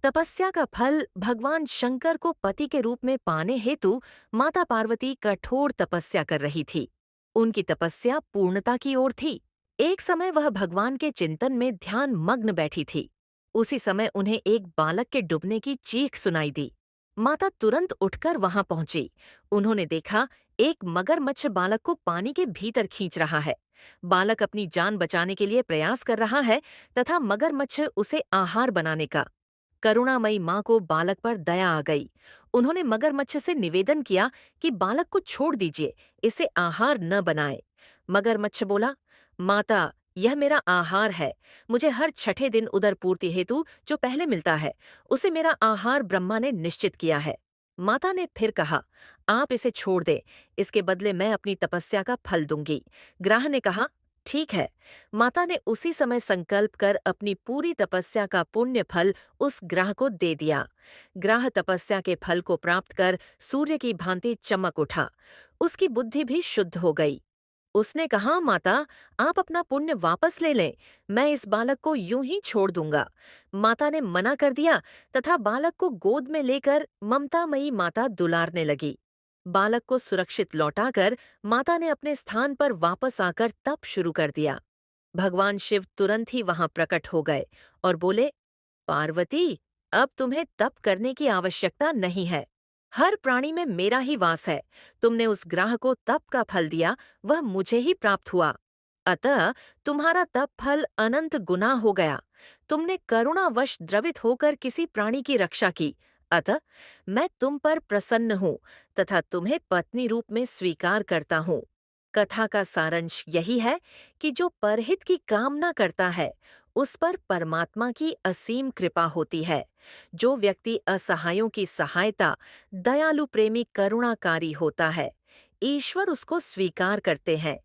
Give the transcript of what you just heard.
तपस्या का फल भगवान शंकर को पति के रूप में पाने हेतु माता पार्वती कठोर तपस्या कर रही थी। उनकी तपस्या पूर्णता की ओर थी। एक समय वह भगवान के चिंतन में ध्यान मग्न बैठी थी। उसी समय उन्हें एक बालक के डूबने की चीख सुनाई दी। माता तुरंत उठकर वहां पहुंची। उन्होंने देखा एक मगरमच्छ बालक को पानी के भीतर खींच रहा है। बालक अपनी जान बचाने के लिए प्रयास कर रहा है तथा मगरमच्छ उसे आहार बनाने का। करुणामयी माँ को बालक पर दया आ गई। उन्होंने मगरमच्छ से निवेदन किया कि बालक को छोड़ दीजिए, इसे आहार न बनाए। मगरमच्छ बोला, माता, यह मेरा आहार है। मुझे हर छठे दिन उदर पूर्ति हेतु जो पहले मिलता है, उसे मेरा आहार ब्रह्मा ने निश्चित किया है। माता ने फिर कहा, आप इसे छोड़ दें, इसके बदले मैं अपनी तपस्या का फल दूंगी। ग्राह ने कहा, ठीक है। माता ने उसी समय संकल्प कर अपनी पूरी तपस्या का पुण्य फल उस ग्राह को दे दिया। ग्राह तपस्या के फल को प्राप्त कर सूर्य की भांति चमक उठा। उसकी बुद्धि भी शुद्ध हो गई। उसने कहा, माता, आप अपना पुण्य वापस ले लें, मैं इस बालक को यूं ही छोड़ दूंगा। माता ने मना कर दिया तथा बालक को गोद में लेकर ममतामयी माता दुलारने लगी। बालक को सुरक्षित लौटाकर माता ने अपने स्थान पर वापस आकर तप शुरू कर दिया। भगवान शिव तुरंत ही वहां प्रकट हो गए और बोले, पार्वती, अब तुम्हें तप करने की आवश्यकता नहीं है। हर प्राणी में मेरा ही वास है। तुमने उस ग्राह को तप का फल दिया, वह मुझे ही प्राप्त हुआ। अतः तुम्हारा तप फल अनंत गुना हो गया। तुमने करुणावश द्रवित होकर किसी प्राणी की रक्षा की, अतः मैं तुम पर प्रसन्न हूँ तथा तुम्हें पत्नी रूप में स्वीकार करता हूँ। कथा का सारांश यही है कि जो परहित की कामना करता है, उस पर परमात्मा की असीम कृपा होती है। जो व्यक्ति असहायों की सहायता, दयालु प्रेमी करुणाकारी होता है, ईश्वर उसको स्वीकार करते हैं।